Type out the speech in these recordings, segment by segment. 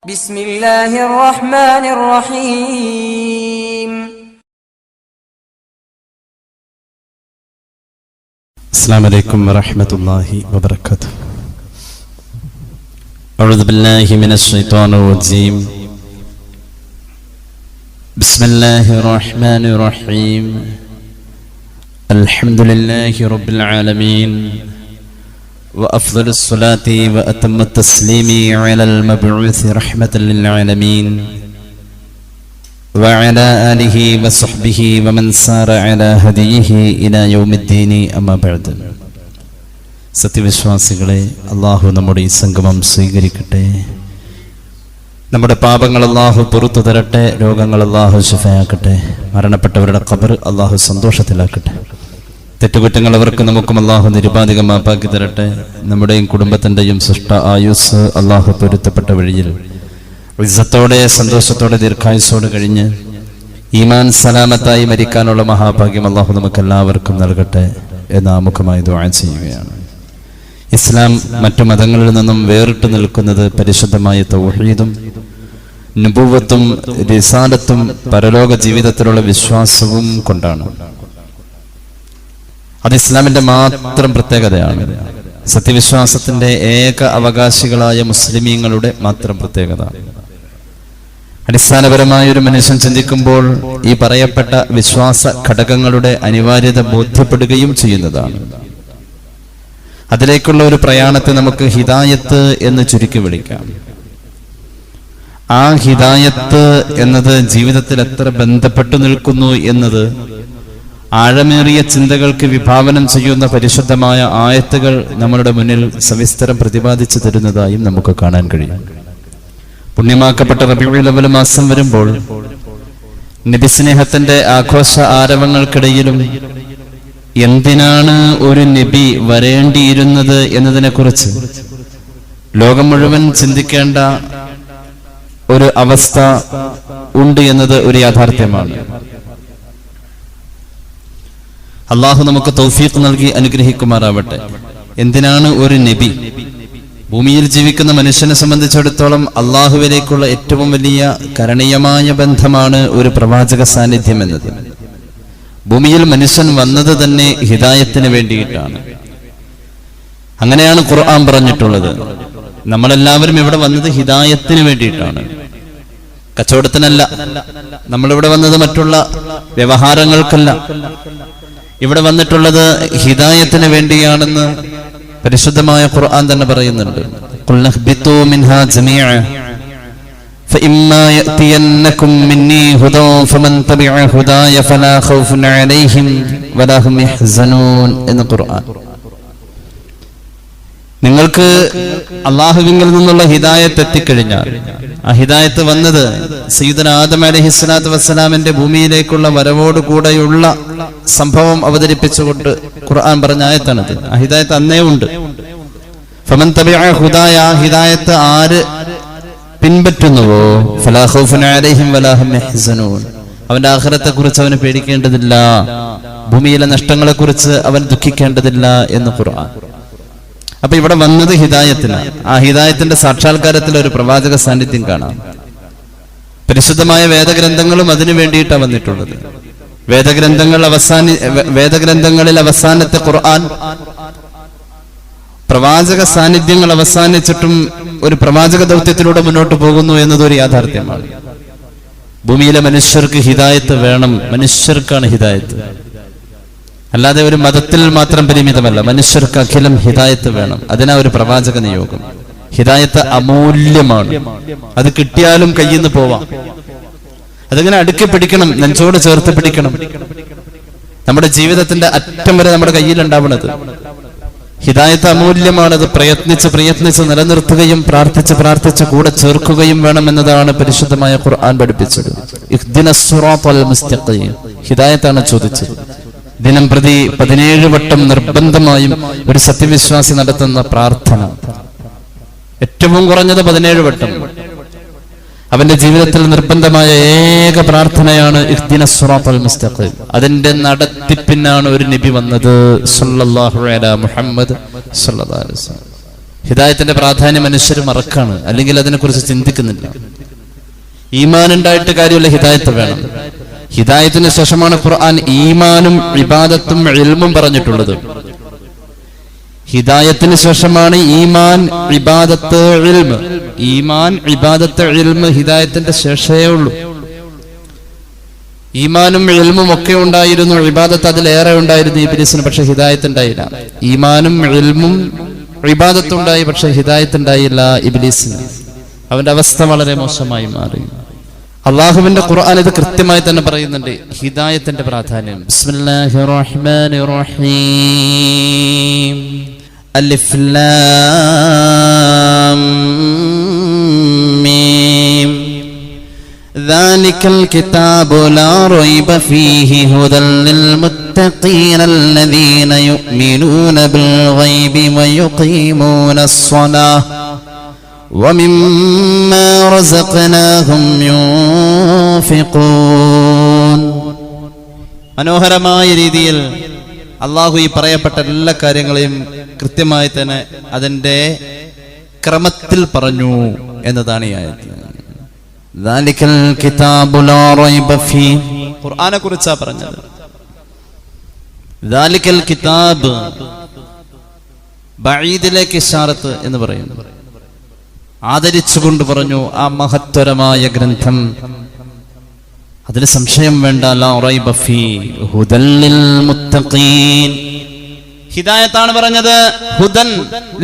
بسم الله الرحمن الرحيم. السلام عليكم ورحمة الله وبركاته. أعوذ بالله من الشيطان الرجيم. بسم الله الرحمن الرحيم. الحمد لله رب العالمين وأفضل الصلاة وأتم التسليم على المبعوث رحمة للعالمين وعلى آله وصحبه ومن سار على هديه إلى يوم الدين أما بعد. സത്യവിശ്വാസികളെ, അള്ളാഹു നമ്മുടെ ഈ സംഗമം സ്വീകരിക്കട്ടെ. നമ്മുടെ പാപങ്ങൾ അള്ളാഹു പുറത്തു തരട്ടെ. രോഗങ്ങൾ അള്ളാഹു ശിഫയാക്കട്ടെ. മരണപ്പെട്ടവരുടെ ഖബർ അള്ളാഹു സന്തോഷത്തിലാക്കട്ടെ. തെറ്റുകുറ്റങ്ങൾ അവർക്ക് നമുക്കും അള്ളാഹു നിരുപാധികം മാപ്പാക്കി തരട്ടെ. നമ്മുടെയും കുടുംബത്തിൻ്റെയും സൃഷ്ട ആയുസ് അള്ളാഹു പൊരുത്തപ്പെട്ട വഴിയിൽ ഇസ്സത്തോടെ സന്തോഷത്തോടെ ദീർഘായുസോടെ കഴിഞ്ഞ് ഈമാൻ സലാമത്തായി മരിക്കാനുള്ള മഹാഭാഗ്യം അള്ളാഹു നമുക്കെല്ലാവർക്കും നൽകട്ടെ എന്ന് ആമുഖമായി ദുആ ചെയ്യുകയാണ്. ഇസ്ലാം മറ്റു മതങ്ങളിൽ നിന്നും വേറിട്ട് നിൽക്കുന്നത് പരിശുദ്ധമായ തൗഹീദും നുബുവത്തും റിസാലത്തും പരലോക ജീവിതത്തിലുള്ള വിശ്വാസവും കൊണ്ടാണ്. അത് ഇസ്ലാമിന്റെ മാത്രം പ്രത്യേകതയാണ്. സത്യവിശ്വാസത്തിന്റെ ഏക അവകാശികളായ മുസ്ലിമീങ്ങളുടെ മാത്രം പ്രത്യേകത. അടിസ്ഥാനപരമായ ഒരു മനുഷ്യൻ ചിന്തിക്കുമ്പോൾ ഈ പറയപ്പെട്ട വിശ്വാസ ഘടകങ്ങളുടെ അനിവാര്യത ബോധ്യപ്പെടുകയും ചെയ്യുന്നതാണ്. അതിലേക്കുള്ള ഒരു പ്രയാണത്തെ നമുക്ക് ഹിദായത്ത് എന്ന് ചുരുക്കി വിളിക്കാം. ആ ഹിദായത്ത് എന്നത് ജീവിതത്തിൽ എത്ര ബന്ധപ്പെട്ടു നിൽക്കുന്നു എന്നത് ആഴമേറിയ ചിന്തകൾക്ക് വിഭാവനം ചെയ്യുന്ന പരിശുദ്ധമായ ആയത്തുകൾ നമ്മളുടെ മുന്നിൽ സവിസ്തരം പ്രതിപാദിച്ചു തരുന്നതായും നമുക്ക് കാണാൻ കഴിയും. പുണ്യമാക്കപ്പെട്ട റബീഉൽ അവ്വൽ മാസം വരുമ്പോൾ നബി സ്നേഹത്തിന്റെ ആഘോഷ ആരവങ്ങൾക്കിടയിലും എന്തിനാണ് ഒരു നബി വരേണ്ടിയിരുന്നത് എന്നതിനെ കുറിച്ച് ലോകം മുഴുവൻ ചിന്തിക്കേണ്ട ഒരു അവസ്ഥ ഉണ്ട് എന്നത് ഒരു യാഥാർത്ഥ്യമാണ്. അള്ളാഹു നമുക്ക് തൗഫീഖ് നൽകി അനുഗ്രഹിക്കുമാറാവട്ടെ. എന്തിനാണ് ഒരു നബി? ഭൂമിയിൽ ജീവിക്കുന്ന മനുഷ്യനെ സംബന്ധിച്ചിടത്തോളം അള്ളാഹുവിലേക്കുള്ള ഏറ്റവും വലിയ കരണീയമായ ബന്ധമാണ് ഒരു പ്രവാചക സാന്നിധ്യം എന്നത്. ഭൂമിയിൽ മനുഷ്യൻ വന്നത് തന്നെ ഹിദായത്തിന് വേണ്ടിയിട്ടാണ്. അങ്ങനെയാണ് ഖുർആൻ പറഞ്ഞിട്ടുള്ളത്. നമ്മളെല്ലാവരും ഇവിടെ വന്നത് ഹിദായത്തിന് വേണ്ടിയിട്ടാണ്, കച്ചവടത്തിനല്ല. നമ്മളിവിടെ വന്നത് മറ്റുള്ള വ്യവഹാരങ്ങൾക്കല്ല. ഇവിടെ വന്നിട്ടുള്ളത് ഹിദായത്തിന് വേണ്ടിയാണെന്ന് പരിശുദ്ധമായ ഖുർആൻ തന്നെ പറയുന്നുണ്ട്. ഖുൽ നഹ്ബിതു മിൻഹാ ജമീഅ ഫഇമ്മാ യഅതിയന്നകും മിന്നി ഹുദാ ഫമൻ തബിഅ ഹുദായ ഫലാ ഖൗഫുൻ അലൈഹിം വലാ ഹും യഹ്സനൂൻ എന്ന ഖുർആൻ. നിങ്ങൾക്ക് അല്ലാഹുവിങ്കിൽ നിന്നുള്ള ഹിദായത്ത് എത്തിക്കഴിഞ്ഞാൽ, ആ ഹിദായത്ത് വന്നത് സയ്യിദുനാ ആദം അലൈഹിസ്സലാത്തു വസ്സലാമിന്റെ ഭൂമിയിലേക്കുള്ള വരവോട് കൂടെയുള്ള സംഭവം അവതരിപ്പിച്ചുകൊണ്ട് ഖുർആൻ പറഞ്ഞ ആയത്താണത്. ആ ഹിദായത്ത് അന്നേ ഉണ്ട്. ഫമൻ തബിഅ ഹുദായ, ഹിദായത്ത് ആര് പിൻപറ്റുന്നുവോ ഫലാ ഖൗഫുൻ അലൈഹിം വലാ ഹും യഹ്സനൂൻ, അവന്റെ ആഖിറത്തെ കുറിച്ച് അവന് പേടിക്കേണ്ടതില്ല, ഭൂമിയിലെ നഷ്ടങ്ങളെ കുറിച്ച് അവൻ ദുഃഖിക്കേണ്ടതില്ല എന്ന് ഖുർആൻ. അപ്പൊ ഇവിടെ വന്നത് ഹിദായത്തിനാണ്. ആ ഹിദായത്തിന്റെ സാക്ഷാത്കാരത്തിൽ ഒരു പ്രവാചക സാന്നിധ്യം കാണാം. പരിശുദ്ധമായ വേദഗ്രന്ഥങ്ങളും അതിനു വേണ്ടിയിട്ടാണ് വന്നിട്ടുള്ളത്. വേദഗ്രന്ഥങ്ങളിൽ അവസാനത്തെ ഖുർആൻ പ്രവാചക സാന്നിധ്യങ്ങൾ അവസാനിച്ചിട്ടും ഒരു പ്രവാചക ദൗത്യത്തിലൂടെ മുന്നോട്ട് പോകുന്നു എന്നതൊരു യാഥാർത്ഥ്യമാണ്. ഭൂമിയിലെ മനുഷ്യർക്ക് ഹിദായത്ത് വേണം. മനുഷ്യർക്കാണ് ഹിദായത്ത്, അല്ലാതെ ഒരു മതത്തിൽ മാത്രം പരിമിതമല്ല. മനുഷ്യർക്ക് അഖിലം ഹിദായത്ത് വേണം. അതിനാ ഒരു പ്രവാചക നിയോഗം. ഹിദായത്ത് അമൂല്യമാണ്. അത് കിട്ടിയാലും കയ്യിൽ നിന്ന് പോവാം. അതിങ്ങനെ അടുക്കി പിടിക്കണം, നെഞ്ചോട് ചേർത്ത് പിടിക്കണം. നമ്മുടെ ജീവിതത്തിന്റെ അറ്റം വരെ നമ്മുടെ കയ്യിലുണ്ടാവണത് ഹിദായത്ത് അമൂല്യമാണ്. അത് പ്രയത്നിച്ച് നിലനിർത്തുകയും പ്രാർത്ഥിച്ച് കൂടെ ചേർക്കുകയും വേണം എന്നതാണ് പരിശുദ്ധമായ ഖുർആൻ പഠിപ്പിച്ചത്. ഇഹ്ദിനസ് സിറാത്തൽ മുസ്തഖീം, ഹിദായത്താണ് ചോദിച്ചത്. ദിനം പ്രതി 17 വട്ടം നിർബന്ധമായും ഒരു സത്യവിശ്വാസി നടത്തുന്ന പ്രാർത്ഥന, ഏറ്റവും കുറഞ്ഞത് 17 വട്ടം അവന്റെ ജീവിതത്തിൽ നിർബന്ധമായ ഏക പ്രാർത്ഥനയാണ് ഇഹ്ദിനസ് സിറാത്തൽ മുസ്തഖീം. അതിന്റെ നടത്തിപ്പിനാണ് ഒരു നബി വന്നത്, സല്ലല്ലാഹു അലൈഹി മുഹമ്മദ് സല്ലല്ലാഹു അലൈഹി വസല്ലം. ഹിദായത്തിന്റെ പ്രാധാന്യം മനുഷ്യർ മറക്കാണ്, അല്ലെങ്കിൽ അതിനെക്കുറിച്ച് ചിന്തിക്കുന്നില്ല. ഈമാൻ ഉണ്ടായിട്ട് കാര്യമുള്ള ഹിദായത്ത് വേണം. ഹിദായത്തിന് ശേഷമാണ് ഖുർആൻ ഈമാനും ഇബാദത്തും ഇൽമും പറഞ്ഞിട്ടുള്ളത്. ഹിദായത്തിന് ശേഷമാണ് ഈമാൻ ഇബാദത്ത് ഇൽമ്. ഈമാൻ ഇബാദത്ത് ഇൽമ് ഹിദായത്തിന്റെ ശേഷമേ ഉള്ളൂ. ഈമാനും ഇൽമും ഒക്കെ ഉണ്ടായിരുന്നു, ഇബാദത്ത് അതിലേറെ ഉണ്ടായിരുന്നു ഇബ്ലീസിന്, പക്ഷെ ഹിദായത്ത് ഉണ്ടായില്ല. ഈമാനും ഇൽമും ഇബാദത്തും ഉണ്ടായി, പക്ഷെ ഹിദായത്ത് ഉണ്ടായില്ല ഇബ്ലീസിന്. അവന്റെ അവസ്ഥ വളരെ മോശമായി മാറി. അള്ളാഹുവിന്റെ ഖുർആൻ ഇത് കൃത്യമായി തന്നെ പറയുന്നുണ്ട്, ഹിദായത്തിന്റെ പ്രാധാന്യം. ബിസ്മില്ലാഹിർ റഹ്മാനിർ റഹീം. അലിഫ് ലാം മീം. ذلك الكتاب لا ريب فيه هدى للمتقين الذين يؤمنون بالغيب ويقيمون الصلاة ومما رزقناهم ينفقون. മനോഹരമായ രീതിയിൽ അള്ളാഹു ഈ പറയപ്പെട്ട എല്ലാ കാര്യങ്ങളെയും കൃത്യമായി തന്നെ അതിന്റെ ക്രമത്തിൽ പറഞ്ഞു എന്നതാണ് ഈ ആയത്ത്. ദാലിക്കൽ കിതാബു ലാ റൈബ ഫീഹി, ഖുർആനെ കുറിച്ചാ പറഞ്ഞത്. ദാലിക്കൽ കിതാബ്, ബഈദിലേക്ക് ഇശാറത്ത് എന്ന് പറയുന്നു. ആദരിച്ചുകൊണ്ട് പറഞ്ഞു ആ മഹത്തരമായ ഗ്രന്ഥം, അതിന് സംശയം വേണ്ട. ലാ റൈബ ഫീഹി ഹുദൽ ലിൽ മുത്തഖീൻ, ഹിദായത്താണ് പറഞ്ഞത്. ഹുദൻ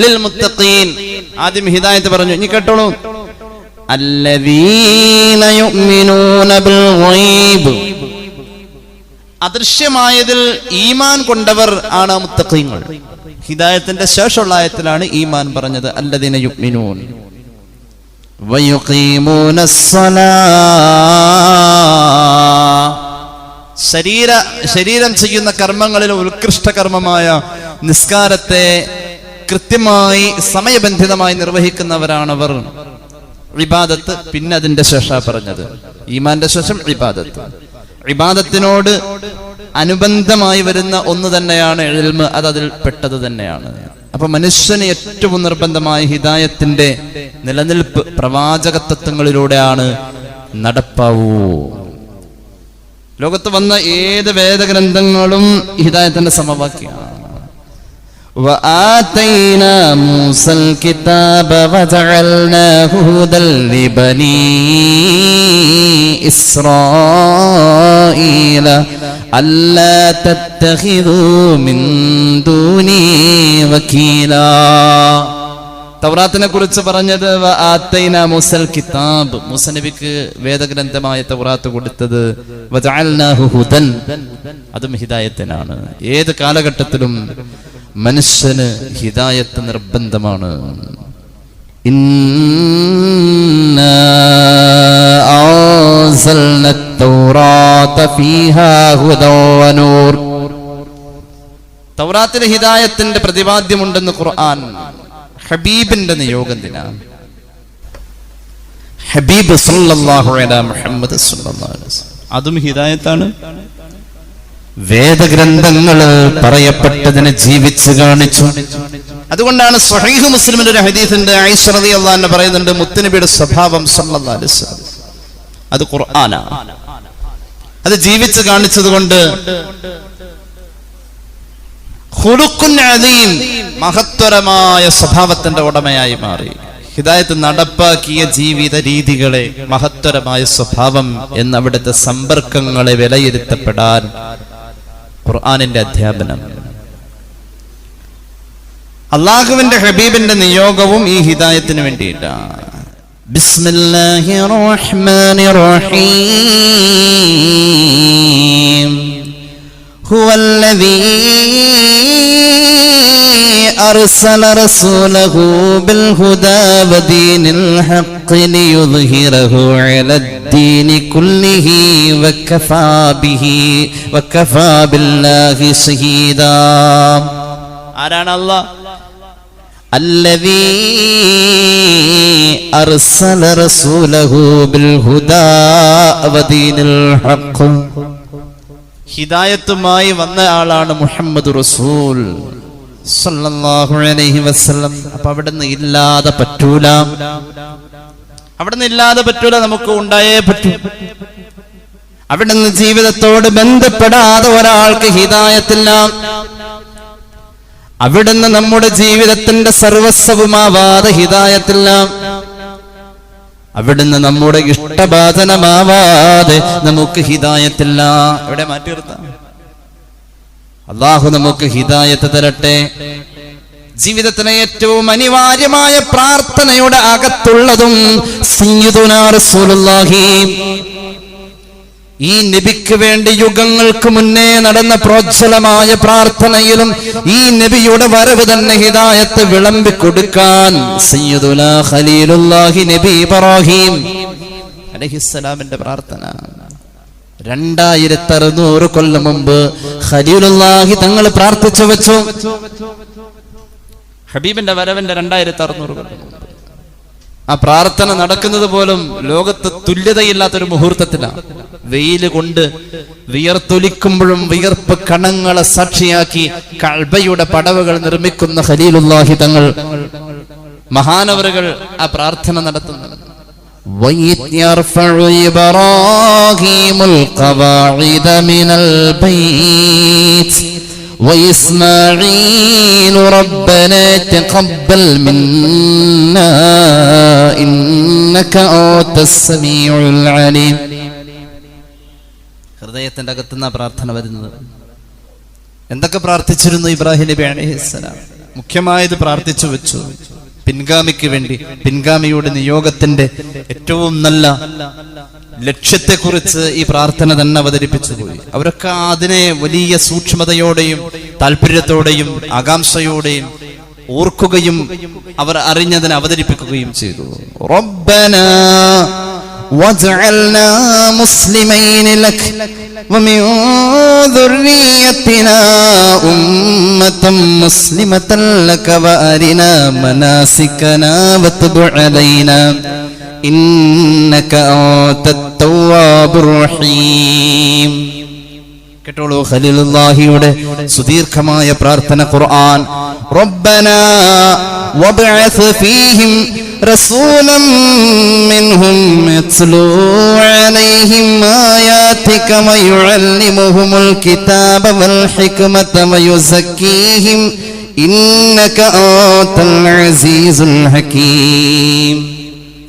ലിൽ മുത്തഖീൻ, ആദ്യം ഹിദായത്ത് പറഞ്ഞു. ഇനി കേട്ടോളൂ, അല്ലദീന യുഅ്മിനൂന ബിൽ ഗൈബ്, അദൃശ്യമായതിൽ ഈമാൻ കൊണ്ടവർ ആണ് മുത്തഖീങ്ങൾ. ഹിദായത്തിന്റെ ശേഷമുള്ള ആയത്തിലാണ് ഈമാൻ പറഞ്ഞത്. അല്ലദീന യുഅ്മിനൂൻ ശരീരം ചെയ്യുന്ന കർമ്മങ്ങളിൽ ഉത്കൃഷ്ട കർമ്മമായ നിസ്കാരത്തെ കൃത്യമായി സമയബന്ധിതമായി നിർവഹിക്കുന്നവരാണവർ. ഇബാദത്ത് പിന്നെ അതിന്റെ ശേഷം പറഞ്ഞത്. ഈമാന്റെ ശേഷം ഇബാദത്ത്. ഇബാദത്തിനോട് അനുബന്ധമായി വരുന്ന ഒന്ന് തന്നെയാണ് ഇൽമ്, അത് അതിൽ പെട്ടത് തന്നെയാണ്. അപ്പൊ മനുഷ്യന് ഏറ്റവും നിർബന്ധമായ ഹിദായത്തിന്റെ നിലനിൽപ്പ് പ്രവാചകത്വങ്ങളിലൂടെയാണ് നടപ്പാവൂ. ലോകത്ത് വന്ന ഏത് വേദഗ്രന്ഥങ്ങളും ഹിദായത്തിന്റെ സമവാക്യമാണ്. وآتينا موسى الكتاب وجعلناه هدى لبني إسرائيل ألا تتخذوا من دوني وكيلا. തൗറാത്തിനെ കുറിച്ച് പറഞ്ഞത് വആതൈന മൂസൽ കിതാബ്, മൂസ നബിക്ക് വേദഗ്രന്ഥമായ തൗറാത്ത് കൊടുത്തത്. വജഅൽനാഹു ഹുദൻ, അതും ഹിദായത്തിനാണ്. ഏത് കാലഘട്ടത്തിലും മനുഷ്യന് ഹിദായത്ത് നിർബന്ധമാണ്. ഇന്നാ അൻസൽന തൗറാത ഫീഹാ ഹുദൻ വനൂർ, തൗറാത്തിലെ ഹിദായത്തിന്റെ പ്രതിപാദ്യമുണ്ടെന്ന് ഖുർആൻ. ഹബീബിന്റെ നിയോഗം ദിനാണ്. ഹബീബ് സല്ലല്ലാഹു അലൈഹി മുഹമ്മദ് സല്ലല്ലാഹു അലൈഹി വസല്ലം, അതും ഹിദായത്താണ്. വേദഗ്രന്ഥങ്ങളിൽ പറയപ്പെട്ടതിനെ ജീവിച്ച് കാണിച്ചു. അതുകൊണ്ടാണ് സ്വഹീഹ് മുസ്ലിമിന്റെ ഒരു ഹദീസുണ്ട്, ആയിഷ റളിയല്ലാഹു അൻഹ പറയുന്നുണ്ട്, മുത്തുനബിയുടെ സ്വഭാവം സല്ലല്ലാഹു അലൈഹി വസല്ലം അത് ഖുർആനാണ്. അത് ജീവിച്ച് കാണിച്ചതുകൊണ്ട് ഖുലുഖുൻ അദീം, മഹത്തരമായ സ്വഭാവത്തിന്റെ ഉടമയായി മാറി. ഹിദായത്ത് നടപ്പാക്കിയ ജീവിത രീതികളെ, മഹത്തരമായ സ്വഭാവം എന്ന അവിടുത്തെ സമ്പർക്കങ്ങളെ വിലയിരുത്തപ്പെടാൻ ഖുർആനിന്റെ അധ്യാപനം. അള്ളാഹുവിന്റെ ഹബീബിന്റെ നിയോഗവും ഈ ഹിദായത്തിന് വേണ്ടിയിട്ടാണ്. ബിസ്മില്ലാഹിർ റഹ്മാനിർ റഹീം. ഹുവല്ലദീ أرسل رسوله بالهدى ودين الحق ليظهره على الدين كله وكفى بالله شهيدا. ആരാണ് അല്ലാഹ്? الذي أرسل رسوله بالهدى ودين الحق, ഹിദായത്തുമായി വന്ന ആളാണ് മുഹമ്മദ് റസൂൽ. സല്ലല്ലാഹു അലൈഹി വസല്ലം. അപ്പൊ അവിടുന്ന് ഇല്ലാതെ പറ്റൂല, നമുക്ക് ഉണ്ടായേ പറ്റൂ. അവിടുന്ന് ജീവിതത്തോട് ബന്ധപ്പെടാതെ ഒരാൾക്ക് ഹിദായത്തില്ല. അവിടുന്ന് നമ്മുടെ ജീവിതത്തിന്റെ സർവസ്വവുമാവാതെ ഹിദായത്തില്ല. അവിടുന്ന് നമ്മുടെ ഇഷ്ടഭാജനമാവാതെ നമുക്ക് ഹിദായത്തില്ല. ഇവിടെ മാറ്റി നിർത്താം. അല്ലാഹു നമുക്ക് ഹിദായത്ത് തരട്ടെ. ജീവിതത്തിലെ ഏറ്റവും അനിവാര്യമായ പ്രാർത്ഥനയുടെ അകത്തുള്ളതും സയ്യിദുനാ റസൂലുള്ളാഹി, ഈ നബിക്ക് വേണ്ടി യുഗങ്ങൾക്ക് മുന്നേ നടന്ന പ്രോജ്വലമായ പ്രാർത്ഥനയിലും ഈ നബിയുടെ വരവ് തന്നെ ഹിദായത്ത് വിളമ്പി കൊടുക്കാൻ സയ്യിദുനാ ഖലീലുല്ലാഹി നബി ഇബ്രാഹിം അലൈഹിസ്സലാമിന്റെ പ്രാർത്ഥന 2600 കൊല്ലം മുമ്പ് ഖലീലുല്ലാഹി തങ്ങൾ പ്രാർത്ഥിച്ചു വെച്ചു. ഹബീബിന്റെ വരവിന്റെ 2600 കൊല്ലം മുമ്പ് ആ പ്രാർത്ഥന നടക്കുന്നത് പോലും ലോകത്ത് തുല്യതയില്ലാത്തൊരു മുഹൂർത്തത്തിലാണ്. വെയിൽ കൊണ്ട് വിയർത്തൊലിക്കുമ്പോഴും വിയർപ്പ് കണങ്ങളെ സാക്ഷിയാക്കി കഅബയുടെ പടവുകൾ നിർമ്മിക്കുന്ന ഖലീലുല്ലാഹി തങ്ങൾ മഹാനവറുകൾ ആ പ്രാർത്ഥന നടത്തുന്നത്. وإسماعيل ربنا تقبل منا إنك أنت السميع العليم. ഹൃദയത്തിന്റെ അകത്തുനിന്ന് പ്രാർത്ഥന വരുന്നത്. എന്തൊക്കെ പ്രാർത്ഥിച്ചിരുന്നു ഇബ്രാഹിം നബി അലൈഹിസ്സലാം? മുഖ്യമായത് പ്രാർത്ഥിച്ചു വെച്ചു പിൻഗാമിക്ക് വേണ്ടി. പിൻഗാമിയുടെ നിയോഗത്തിന്റെ ഏറ്റവും നല്ല ലക്ഷ്യത്തെക്കുറിച്ച് ഈ പ്രാർത്ഥന തന്നെ അവതരിപ്പിച്ചു പോയി. അവരൊക്കെ അതിനെ വലിയ സൂക്ഷ്മതയോടെയും താല്പര്യത്തോടെയും ആകാംക്ഷയോടെയും ഓർക്കുകയും അവർ അറിഞ്ഞതിനെ അവതരിപ്പിക്കുകയും ചെയ്തു. റബ്ബനാ വജഅൽനാ മുസ്ലിമൈന ലക വമിൻ ദുർരിയ്യതിനാ ഉമ്മതൻ മുസ്ലിമതൻ ലക വഅരിനാ മനാസികനാ വതുബ് അലൈനാ ഇന്നക അൻതത് തവ്വാബുർ റഹീം. കേട്ടോളൂ ഖലീലുല്ലാഹിയുടെ സുദീർഘമായ പ്രാർത്ഥന. ഖുർആൻ റബ്ബനാ വബ്അസ് ഫീഹിം റസൂലൻ മിൻഹും യത്ലൂ അലൈഹിം ആയാതിക വയുഅല്ലിമുഹുൽ കിതാബ വൽ ഹിക്മത വയുസക്കീഹിം ഇന്നക അൻതൽ അസീസുൽ ഹകീം.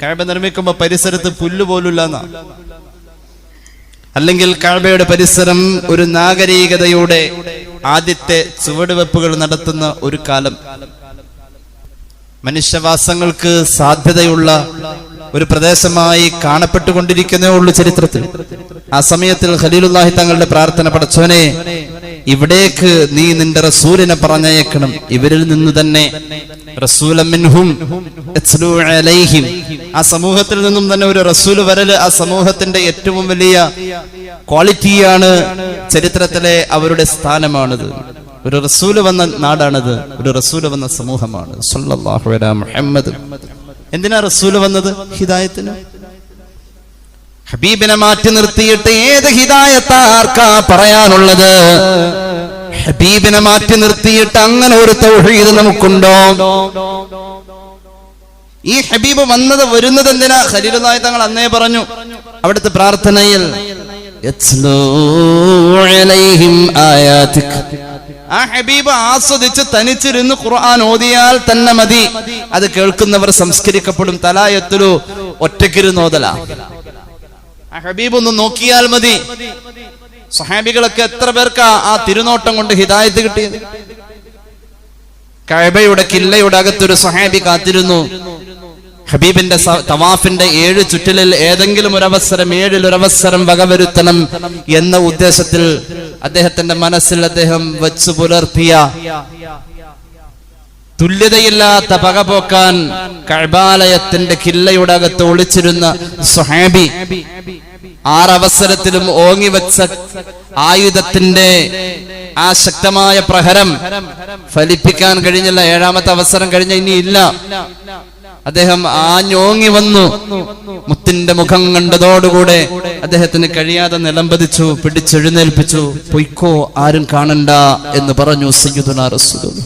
കഅബ നിർമ്മിക്കുമ്പോൾ പരിസരത്ത് പുല്ല് പോലുമില്ല, അല്ലെങ്കിൽ കഅബയുടെ പരിസരം ഒരു നാഗരികതയുടെ ആദ്യത്തെ ചുവടുവെപ്പുകൾ നടത്തുന്ന ഒരു കാലം, മനുഷ്യവാസങ്ങൾക്ക് സാധ്യതയുള്ള ഒരു പ്രദേശമായി കാണപ്പെട്ടുകൊണ്ടിരിക്കുന്നേ ഉള്ളൂ ചരിത്രത്തിൽ. ആ സമയത്തിൽ ഖലീലുല്ലാഹി തങ്ങളുടെ പ്രാർത്ഥന, പടച്ചോനെ ഇവിടേക്ക് നീ നിന്റെ റസൂലിനെ പറഞ്ഞയക്കണം, ഇവരിൽ നിന്ന് തന്നെ റസൂലൻ മിൻഹും യത്ലൂ അലൈഹിം, ആ സമൂഹത്തിൽ നിന്നും തന്നെ ഒരു റസൂല് വരല് ആ സമൂഹത്തിന്റെ ഏറ്റവും വലിയ ക്വാളിറ്റിയാണ്. ചരിത്രത്തിലെ അവരുടെ സ്ഥാനമാണിത്. ഒരു റസൂല് വന്ന നാടാണിത്, ഒരു റസൂല് വന്ന സമൂഹമാണ്. സല്ലല്ലാഹു അലാ മുഹമ്മദ്. എന്തിനാ റസൂല് വന്നത്? ഹിദായത്തിന്. ഹബീബിനെ മാറ്റി നിർത്തിയിട്ട് ഏത് ഹിദായത്താ ആർക്കാ പറയാനുള്ളത്? ഹബീബിനെ മാറ്റി നിർത്തിയിട്ട് അങ്ങനെ ഒരു തൗഹീദ് നമുക്കുണ്ടോ? ഈ ഹബീബ് വരുന്നത് എന്തിനാ? ഖലീലുല്ലാഹി തങ്ങൾ അന്നേ പറഞ്ഞു അവിടുത്തെ പ്രാർത്ഥനയിൽ, യത്ലൂ അലൈഹിം ആയാതിക, ആ ഹബീബ് ആസ്വദിച്ച് തനിച്ചിരുന്ന് ഖുർആൻ ഓതിയാൽ തന്നെ മതി, അത് കേൾക്കുന്നവർ സംസ്കരിക്കപ്പെടും. തലായത്തുലു ഒറ്റക്കിരുന്നോതല, ആ ഹബീബ് ഒന്ന് നോക്കിയാൽ മതി. സഹാബികളൊക്കെ എത്ര പേർക്ക് ആ തിരുനോട്ടം കൊണ്ട് ഹിദായത്ത് കിട്ടിയത്? കഅബയുടെ കില്ലയുടെ അകത്തൊരു സഹാബി കാത്തിരുന്നു. ഹബീബിന്റെ തവാഫിന്റെ 7 ചുറ്റിലിൽ ഏതെങ്കിലും ഒരു അവസരം, 7 ഒരവസരം വകവരുത്തണം എന്ന ഉദ്ദേശത്തിൽ അദ്ദേഹത്തിന്റെ മനസ്സിൽ അദ്ദേഹം വെച്ചു പുലർത്തിയ തുല്യതയില്ലാത്ത പകപോക്കാൻ കഅബാലയത്തിന്റെ കില്ലയുടെ അകത്ത് ഒളിച്ചിരുന്ന സ്വഹാബി 6 അവസരത്തിലും ഓങ്ങിവെച്ച ആയുധത്തിന്റെ ആ ശക്തമായ പ്രഹരം ഫലിപ്പിക്കാൻ കഴിഞ്ഞില്ല. 7ാമത്തെ അവസരം കഴിഞ്ഞ ഇനിയില്ല. അദ്ദേഹം ആഞ്ഞോങ്ങി വന്നു. മുത്തിന്റെ മുഖം കണ്ടതോടുകൂടെ അദ്ദേഹത്തിന് കഴിയാതെ നിലംപതിച്ചു, പിടിച്ചെഴുന്നേൽപ്പിച്ചു. പൊയ്ക്കോ, ആരും കാണണ്ട എന്ന് പറഞ്ഞു സയ്യിദുനാ റസൂലുള്ളാഹി.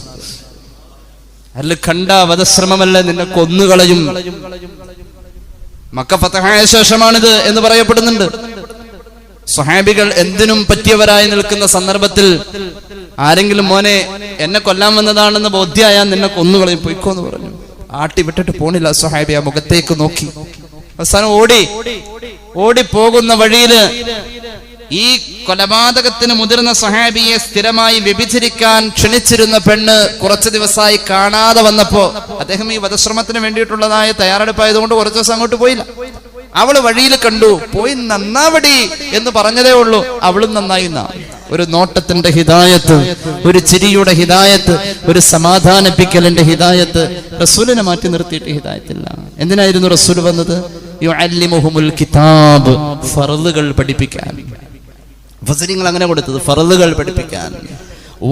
അല്ല കണ്ട വധശ്രമമല്ല, നിന്നെ കൊന്നുകളയും. മക്ക ഫതഹായ ശേഷമാണിത് എന്ന് പറയപ്പെടുന്നുണ്ട്. സ്വഹാബികൾ എന്തിനും പറ്റിയവരായി നിൽക്കുന്ന സന്ദർഭത്തിൽ ആരെങ്കിലും മോനെ എന്നെ കൊല്ലാൻ വന്നതാണെന്ന് ബോധ്യമായാൽ നിന്നെ കൊന്നുകളയും, പൊയ്ക്കോന്ന് പറഞ്ഞു. ആട്ടി വിട്ടിട്ട് പോണില്ല സ്വഹാബി. ആ മുഖത്തേക്ക് നോക്കി അവസാനം ഓടി പോകുന്ന വഴിയില് ഈ കൊലപാതകത്തിന് മുതിർന്ന സ്വഹാബിയെ സ്ഥിരമായി വ്യഭിചരിക്കാൻ ക്ഷണിച്ചിരുന്ന പെണ്ണ് കുറച്ചു ദിവസമായി കാണാതെ വന്നപ്പോ അദ്ദേഹം ഈ വധശ്രമത്തിന് വേണ്ടിയിട്ടുള്ളതായ തയ്യാറെടുപ്പായതുകൊണ്ട് കുറച്ചു ദിവസം അങ്ങോട്ട് പോയില്ല. അവള് വഴിയിൽ കണ്ടു, പോയി നന്നാവടി എന്ന് പറഞ്ഞതേ ഉള്ളൂ. അവളും നന്നായി. ഒരു നോട്ടത്തിന്റെ ഹിദായത്ത്, ഒരു ചിരിയുടെ ഹിദായത്ത്, ഒരു സമാധാനിപ്പിക്കലിന്റെ ഹിദായത്ത് റസൂലിനെ മാറ്റി നിർത്തിയിട്ട് ഹിദായത്തില്ല. എന്തിനായിരുന്നു റസൂൽ വന്നത്? യുഅല്ലിമുഹുമുൽ കിതാബ്, ഫർളുകൾ പഠിപ്പിക്കാൻ. ഫസരിങ്ങൾ അങ്ങനെ കൊടുത്തത്, ഫർളുകൾ പഠിപ്പിക്കാൻ.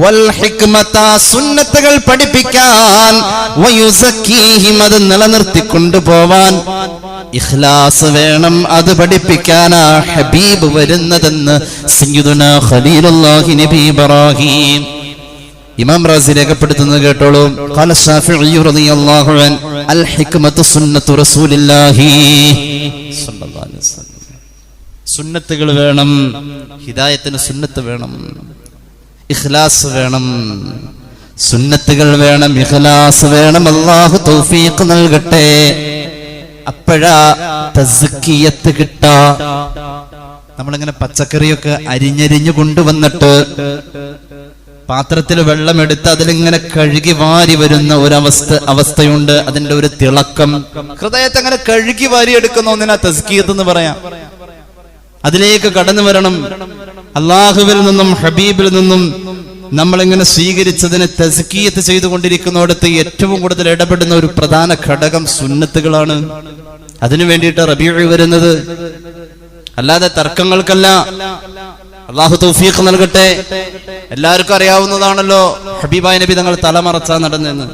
വൽ ഹിക്മത, സുന്നത്തുകൾ പഠിപ്പിക്കാൻ. വയുസക്കീഹിം, അത് നിലനിർത്തിക്കൊണ്ടു പോവാൻ. ഇഖ്ലാസ് വേണം, അത് പഠിപ്പിക്കാനാ ഹബീബ് വരുന്നതെന്ന് സയ്യിദുനാ ഖലീലുല്ലാഹി നബി ഇബ്രാഹിം ഇമാം റാസി രേഖപ്പെടുത്തുന്നത് കേട്ടോളൂ. ഖാല ശാഫിഈ റളിയല്ലാഹു അൻഹു അൽ ഹിക്മതു സുന്നത്തു റസൂലില്ലാഹി സ്വല്ലല്ലാഹു അലൈഹി വസല്ലം. സുന്നത്തുകൾ വേണം, ഹിദായത്തിന് സുന്നത്ത് വേണം, ഇഖ്ലാസ് വേണം, സുന്നത്തുകൾ വേണം, ഇഖ്ലാസ് വേണം. അല്ലാഹു തൗഫീഖ് നൽകട്ടെ. അപ്പോഴാ തസ്കിയത്ത് കിട്ടാ. നമ്മളിങ്ങനെ പച്ചക്കറിയൊക്കെ അരിഞ്ഞരിഞ്ഞു കൊണ്ടുവന്നിട്ട് പാത്രത്തിൽ വെള്ളമെടുത്ത് അതിലിങ്ങനെ കഴുകി വാരി വരുന്ന അവസ്ഥയുണ്ട്. അതിന്റെ ഒരു തിളക്കം, ഹൃദയത്തെ അങ്ങനെ കഴുകി വാരി എടുക്കുന്ന ഒന്നിനാ തസ്കിയത്ത് എന്ന് പറയാം. അതിലേക്ക് കടന്നു വരണം. അള്ളാഹുവിൽ നിന്നും ഹബീബിൽ നിന്നും നമ്മളിങ്ങനെ സ്വീകരിച്ചതിനെ തസ്കിയത്ത് ചെയ്തുകൊണ്ടിരിക്കുന്നിടത്ത് ഏറ്റവും കൂടുതൽ ഇടപെടുന്ന ഒരു പ്രധാന ഘടകം സുന്നത്തുകളാണ്. അതിനു വേണ്ടിയിട്ട് റബീഉ വരുന്നത്, അല്ലാതെ തർക്കങ്ങൾക്കല്ല. അള്ളാഹു തൗഫീഖ് നൽകട്ടെ. എല്ലാവർക്കും അറിയാവുന്നതാണല്ലോ ഹബീബായ നബി തങ്ങൾ തലമറച്ചാ നടന്നെന്ന്.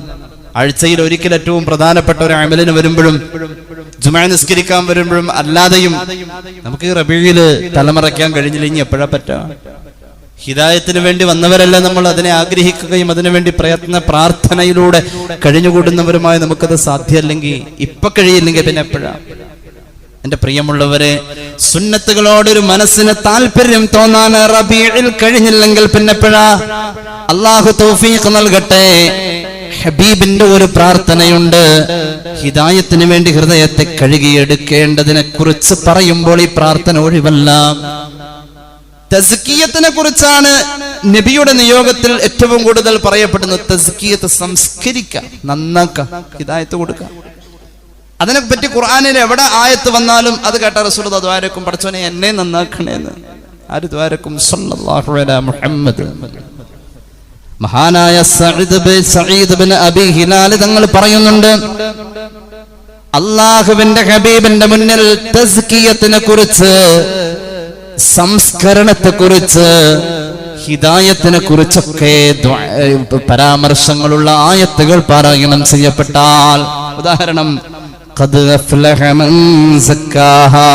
ആഴ്ചയിൽ ഒരിക്കൽ ഏറ്റവും പ്രധാനപ്പെട്ട ഒരു അമലിന് വരുമ്പോഴും ജുമുഅ നിസ്കരിക്കാൻ വരുമ്പോഴും അല്ലാതെയും നമുക്ക് ഈ റബീഇല് തലമറയ്ക്കാൻ കഴിഞ്ഞില്ല. ഇനി എപ്പോഴാ പറ്റാ? ഹിദായത്തിന് വേണ്ടി വന്നവരല്ല നമ്മൾ. അതിനെ ആഗ്രഹിക്കുകയും അതിനുവേണ്ടി പ്രാർത്ഥനയിലൂടെ കഴിഞ്ഞുകൂടുന്നവരുമായി നമുക്കത് സാധ്യമല്ലെങ്കിൽ, ഇപ്പൊ കഴിയില്ലെങ്കിൽ പിന്നെ എപ്പോഴാ? എന്റെ പ്രിയമുള്ളവരെ, സുന്നത്തുകളോടൊരു മനസ്സിന് താല്പര്യം തോന്നാൻ റബീഇൽ കഴിഞ്ഞില്ലെങ്കിൽ പിന്നെ എപ്പോഴാ? അല്ലാഹു തൗഫീഖ് നൽകട്ടെ. ഹബീബിന്റെ ഒരു പ്രാർത്ഥനയുണ്ട്. ഹിദായത്തിന് വേണ്ടി ഹൃദയത്തെ കഴുകിയെടുക്കേണ്ടതിനെ കുറിച്ച് പറയുമ്പോൾ ഈ പ്രാർത്ഥന ഒഴിവല്ല. തസ്കിയത്തിനെ കുറിച്ചാണ് നബിയുടെ നിയോഗത്തിൽ ഏറ്റവും കൂടുതൽ പറയപ്പെടുന്നത്. തസ്കിയത്ത്, സംസ്കരിക്കുക, നന്നാക്കുക, ഹിദായത്ത് കൊടുക്കുക. അതിനെപ്പറ്റി ഖുർആനിൽ എവിടെ ആയത്ത് വന്നാലും അത് കേട്ട റസൂൽ ദ്വാരക്കും, പടച്ചോനെ എന്നെ നന്നാക്കണേന്ന്. ആര് ദ്വാരക്കും? സല്ലല്ലാഹു അലാ മുഹമ്മദ്. മഹാനായ സഈദ് ബിൻ അബി ഹിലാൽ തങ്ങൾ പറയുന്നുണ്ട്, അല്ലാഹുവിന്റെ ഹബീബിന്റെ മുന്നിൽ തസ്കിയത്തിനെ കുറിച്ച്, സംസ്കരണത്തെ കുറിച്ച്, ഹിദായത്തിനെ കുറിച്ചൊക്കെ പരാമർശങ്ങളുള്ള ആയത്തുകൾ പാരായണം ചെയ്യപ്പെട്ടാൽ, ഉദാഹരണം ഖദ് അഫ്ലഹ മൻ സക്കാഹാ,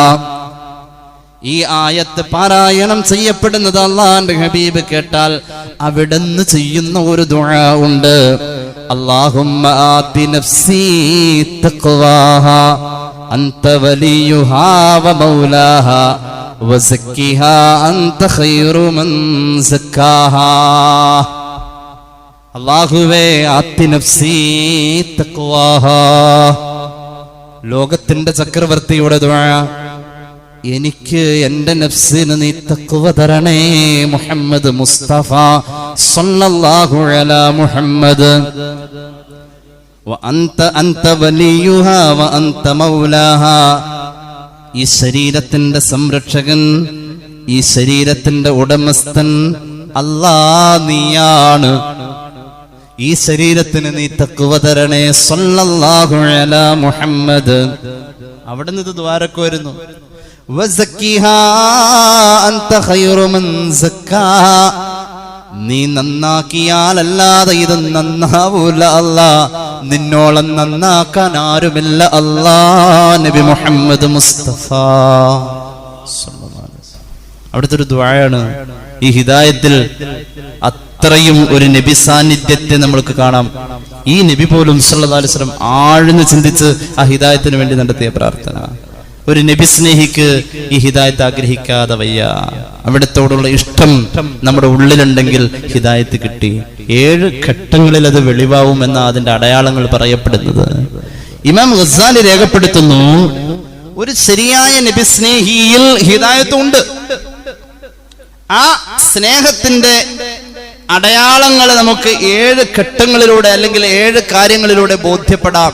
ഈ ആയത്ത് പാരായണം ചെയ്യപ്പെടുന്നത് അല്ലാഹുവിന്റെ ഹബീബ് കേട്ടാൽ അവിടുന്ന് ചെയ്യുന്ന ഒരു ദുആ ഉണ്ട്. അല്ലാഹുമ്മ ആതി നഫ്സി തഖ്വാഹാ അൻത വലിയുഹാ വ മൗലാഹാ വസക്കിഹാ അൻത ഖൈറു മൻ സക്കാഹാ. അല്ലാഹുവേ, ആതി നഫ്സി തഖ്വാഹാ, ലോകത്തിന്റെ ചക്രവർത്തിയുടെ ദുആ, എനിക്ക് എന്റെ നഫ്സിന് നീ തഖ്വ തരണേ മുഹമ്മദ് മുസ്തഫ സല്ലല്ലാഹു അലാ മുഹമ്മദ്. അൻത വലിയുഹാ വ അൻത മൗലാഹാ, ഈ ശരീരത്തിന്റെ സംരക്ഷകൻ, ഈ ശരീരത്തിന്റെ ഉടമസ്ഥൻ അല്ലാഹ് നീയാണ്. ഈ ശരീരത്തിന് നീ തഖ്വ തരണേ സല്ലല്ലാഹു അലാ മുഹമ്മദ്. അവിടുന്ന് ഇത് ദ്വാരക്ക് വരുന്നു. വസക്കിഹാ അൻത ഖൈറു മൻ സക്കാഹാ, നീ നന്നാക്കിയാലല്ലാതെ ഇത് നന്നാവൂല അല്ലാ, നിന്നോളം നന്നാക്കാൻ ആരുമില്ല അല്ലാ. നബി മുഹമ്മദ് മുസ്തഫ അവിടുത്തെ ഒരു ദുആയാണ്. ഈ ഹിദായത്തിൽ അത്രയും ഒരു നബി സാന്നിധ്യത്തെ നമ്മൾക്ക് കാണാം. ഈ നബി പോലും സല്ലല്ലാഹു അലൈഹി വസല്ലം ആഴ്ന്ന് ചിന്തിച്ച് ആ ഹിദായത്തിന് വേണ്ടി നടത്തിയ പ്രാർത്ഥന. ഒരു നബി സ്നേഹിക്ക് ഈ ഹിദായത്ത് ആഗ്രഹിക്കാതെ വയ്യ. അവിടത്തോടുള്ള ഇഷ്ടം നമ്മുടെ ഉള്ളിലുണ്ടെങ്കിൽ ഹിദായത്ത് കിട്ടി. 7 ഘട്ടങ്ങളിൽ അത് വെളിവാവും എന്ന അതിന്റെ അടയാളങ്ങൾ പറയപ്പെടുന്നത്. ഇമാം ഗസാലി രേഖപ്പെടുത്തുന്നു, ഒരു ശരിയായ നബി സ്നേഹിയിൽ ഹിദായത്തുണ്ട്. ആ സ്നേഹത്തിന്റെ അടയാളങ്ങൾ നമുക്ക് 7 ഘട്ടങ്ങളിലൂടെ അല്ലെങ്കിൽ 7 കാര്യങ്ങളിലൂടെ ബോധ്യപ്പെടാം.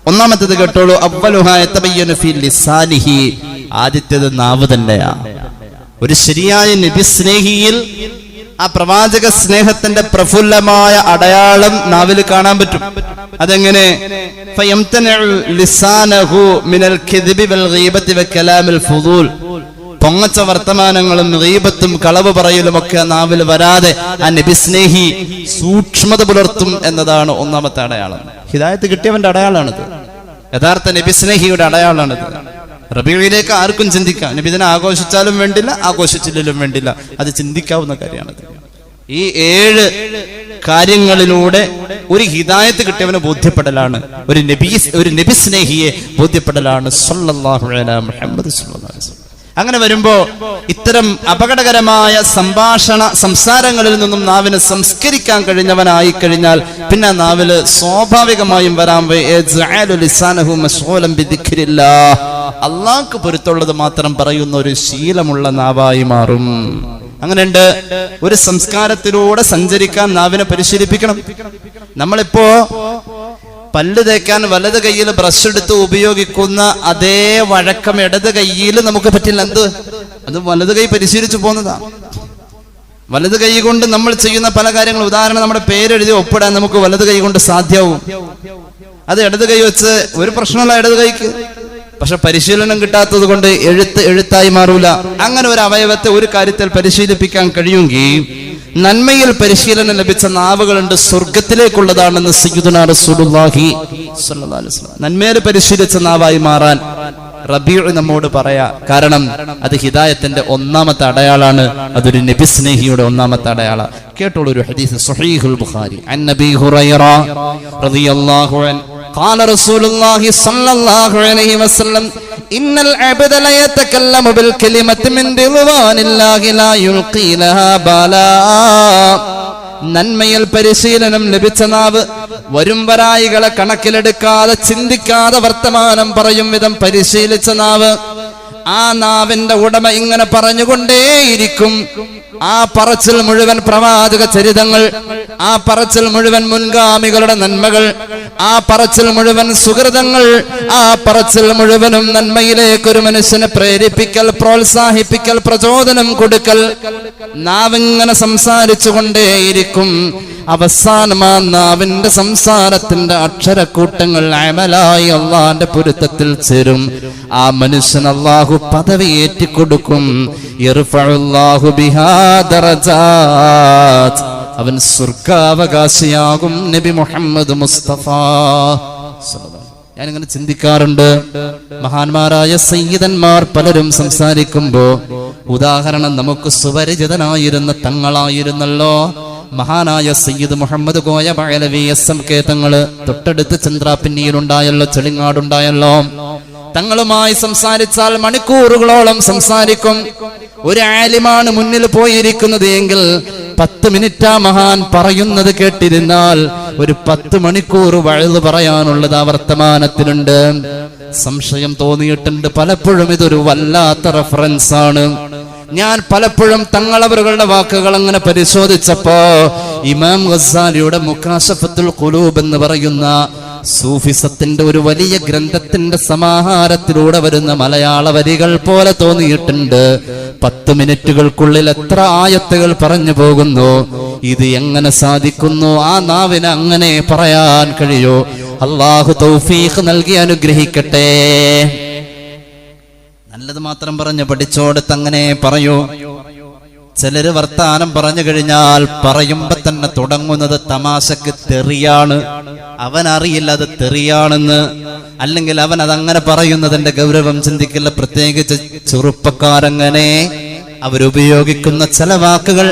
ഒന്നാമത്തേത് കേട്ടോളൂ. അവ്വലുഹാ യതബയ്യനു ഫീ ലിസാനിഹി. ആദ്യത്തേത് നാവ് തന്നെയാ. ഒരു ശരിയായ നബി സ്നേഹിയിൽ ആ പ്രവാചക സ്നേഹത്തിന്റെ പ്രഫുല്ലമായ അടയാളം നാവിൽ കാണാൻ പറ്റും. അതെങ്ങനെ? ഫയംതനഉ ലിസാനഹു മിനൽ കിദ്ബി വൽ ഗീബത്തി വകലാമിൽ ഫുദൂൽ. പൊങ്ങച്ച വർത്തമാനങ്ങളും ഗീബത്തും കളവ് പറയലും ഒക്കെ നാവിൽ വരാതെ ആ നബി സ്നേഹി സൂക്ഷ്മത പുലർത്തും എന്നതാണ് ഒന്നാമത്തെ അടയാളം. ഹിദായത്ത് കിട്ടിയവന്റെ അടയാളാണിത്. യഥാർത്ഥ നബി സ്നേഹിയുടെ അടയാളാണിത്. റബീഇലേക്ക് ആർക്കും ചിന്തിക്കാം. നബി ദിനം ആഘോഷിച്ചാലും വേണ്ടില്ല, ആഘോഷിച്ചില്ലെങ്കിലും വേണ്ടില്ല, അത് ചിന്തിക്കാവുന്ന കാര്യമാണിത്. ഈ 7 കാര്യങ്ങളിലൂടെ ഒരു ഹിദായത്ത് കിട്ടിയവനെ ബോധ്യപ്പെടലാണ്, ഒരു നബി സ്നേഹിയെ ബോധ്യപ്പെടലാണ് സല്ലല്ലാഹു അലൈഹി മുഹമ്മദ് സല്ലല്ലാഹു അലൈഹി വസല്ലം. അങ്ങനെ വരുമ്പോ ഇത്തരം അപകടകരമായ സംസാരങ്ങളിൽ നിന്നും നാവിനെ സംസ്കരിക്കാൻ കഴിഞ്ഞവനായി കഴിഞ്ഞാൽ പിന്നെ നാവില് സ്വാഭാവികമായും വരാൻ അള്ളാഹ്ക്ക് പൊരുത്തുള്ളത് മാത്രം പറയുന്ന ഒരു ശീലമുള്ള നാവായി മാറും. അങ്ങനെയുണ്ട്. ഒരു സംസ്കാരത്തിലൂടെ സഞ്ചരിക്കാൻ നാവിനെ പരിശീലിപ്പിക്കണം. നമ്മളിപ്പോ പല്ല് തേക്കാൻ വലത് കൈയിൽ ബ്രഷ് എടുത്ത് ഉപയോഗിക്കുന്ന അതേ വഴക്കം ഇടത് കൈയിൽ നമുക്ക് പറ്റില്ല. അത് വലത് കൈ പരിശീലിച്ചു പോകുന്നതാ. വലത് കൈ കൊണ്ട് നമ്മൾ ചെയ്യുന്ന പല കാര്യങ്ങൾ, ഉദാഹരണം നമ്മുടെ പേരെഴുതി ഒപ്പിടാൻ നമുക്ക് വലത് കൈ കൊണ്ട് സാധ്യമാവും. അത് ഇടത് കൈ വെച്ച് ഒരു പ്രശ്നമല്ല ഇടത് കൈക്ക്. പക്ഷെ പരിശീലനം കിട്ടാത്തത് കൊണ്ട് എഴുത്തായി മാറൂല. അങ്ങനെ ഒരു അവയവത്തെ ഒരു കാര്യത്തിൽ പരിശീലിപ്പിക്കാൻ കഴിയുമെങ്കിൽ നന്മയിൽ പരിശീലനം ലഭിച്ച നാവുകളുണ്ട്, സ്വർഗത്തിലേക്കുള്ളതാണെന്ന് സയ്യിദുനാ റസൂലുള്ളാഹി സ്വല്ലല്ലാഹു അലൈഹി വസല്ലം. നന്മയിൽ പരിശീലിച്ച നാവായി മാറാൻ റബീഉ നമ്മോട് പറയാ. കാരണം അത് ഹിദായത്തിന്റെ ഒന്നാമത്തെ അടയാളാണ്. അതൊരു നബി സ്നേഹിയുടെ ഒന്നാമത്തെ അടയാള. കേട്ടോളൂ ഒരു ഹദീസ്, സ്വഹീഹുൽ ബുഖാരി. അൻ നബി ഹുറൈറ റളിയല്ലാഹു അൻഹു قال رسول الله صلى الله عليه وسلم إن العبد لا يتكلم بالكلمة من رضوان الله لا يلقي لها بالا. നന്മയിൽ പരിശീലനം ലഭിച്ച നാവ് വരും വരായികളെ കണക്കിലെടുക്കാതെ ചിന്തിക്കാതെ വർത്തമാനം പറയും വിധം പരിശീലിച്ച നാവ്. ആ നാവിന്റെ ഉടമ ഇങ്ങനെ പറഞ്ഞുകൊണ്ടേയിരിക്കും. ആ പറച്ചിൽ മുഴുവൻ പ്രവാചക ചരിതങ്ങൾ, ആ പറച്ചിൽ മുഴുവൻ മുൻഗാമികളുടെ നന്മകൾ, ആ പറച്ചിൽ മുഴുവൻ സുഹൃതങ്ങൾ, ആ പറച്ചിൽ മുഴുവനും നന്മയിലേക്ക് ഒരു മനുഷ്യനെ പ്രേരിപ്പിക്കൽ, പ്രോത്സാഹിപ്പിക്കൽ, പ്രചോദനം കൊടുക്കൽ. നാവിങ്ങനെ സംസാരിച്ചു കൊണ്ടേയിരിക്കും. അവസാനം ആ നാവിന്റെ സംസാരത്തിന്റെ അക്ഷരക്കൂട്ടങ്ങൾ അമലായി അള്ളാന്റെ പൊരുത്തത്തിൽ ചേരും. ആ മനുഷ്യൻ അള്ളാഹു പദവി ഏറ്റിക്കൊടുക്കും. യർഫഉല്ലാഹു ബിഹാ ദറജാത്ത്. അവൻ സ്വർഗാവകാശിയാകും. നബി മുഹമ്മദ് മുസ്തഫ. ഞാനിങ്ങനെ ചിന്തിക്കാറുണ്ട്, മഹാന്മാരായ സയ്യിദന്മാർ പലരും സംസാരിക്കുമ്പോ ഉദാഹരണം നമുക്ക് സുപരിചിതനായിരുന്ന തങ്ങളായിരുന്നല്ലോ മഹാനായ സയ്യിദ് മുഹമ്മദ് കോയ ബഅലവി SMK തങ്ങള്. തൊട്ടടുത്ത് ചന്ദ്രാപിന്നിയിലുണ്ടായല്ലോ, ചെളിങ്ങാടുണ്ടായല്ലോ. തങ്ങളുമായി സംസാരിച്ചാൽ മണിക്കൂറുകളോളം സംസാരിക്കും. ഒരു ആലിമാണ് മുന്നിൽ പോയിരിക്കുന്നത് എങ്കിൽ 10 മിനിറ്റ് മഹാൻ പറയുന്നത് കേട്ടിരുന്നാൽ ഒരു 10 മണിക്കൂർ വഴുത് പറയാനുള്ളത് ആ വർത്തമാനത്തിലുണ്ട്. സംശയം തോന്നിയിട്ടുണ്ട് പലപ്പോഴും. ഇതൊരു വല്ലാത്ത റെഫറൻസ് ആണ്. ഞാൻ പലപ്പോഴും തങ്ങളവരുടെ വാക്കുകൾ അങ്ങനെ പരിശോധിച്ചപ്പോ ഇമാം ഗസാലിയുടെ മുകാശഫത്തുൽ ഖുലൂബ് എന്ന് പറയുന്ന സൂഫിസത്തിന്റെ ഒരു വലിയ ഗ്രന്ഥത്തിന്റെ സമാഹാരത്തിലൂടെ വരുന്ന മലയാള വരികൾ പോലെ തോന്നിയിട്ടുണ്ട്. 10 മിനിറ്റുകൾക്കുള്ളിൽ എത്ര ആയത്തുകൾ പറഞ്ഞു പോകുന്നു. ഇത് എങ്ങനെ സാധിക്കുന്നു? ആ നാവിന് അങ്ങനെ പറയാൻ കഴിയോ? അല്ലാഹു തൗഫീഖ് നൽകി അനുഗ്രഹിക്കട്ടെ. നല്ലത് മാത്രം പറഞ്ഞ് പഠിച്ചോടത്ത് അങ്ങനെ പറയൂ. ചിലര് വർത്താനം പറഞ്ഞു കഴിഞ്ഞാൽ പറയുമ്പോ തന്നെ തുടങ്ങുന്നത് തമാശക്ക് തെറിയാണ്. അവൻ അറിയില്ല അത് തെറിയാണെന്ന്. അല്ലെങ്കിൽ അവൻ അതങ്ങനെ പറയുന്നതിന്റെ ഗൗരവം ചിന്തിക്കില്ല. പ്രത്യേകിച്ച് ചെറുപ്പക്കാരങ്ങനെ അവരുപയോഗിക്കുന്ന ചില വാക്കുകൾ.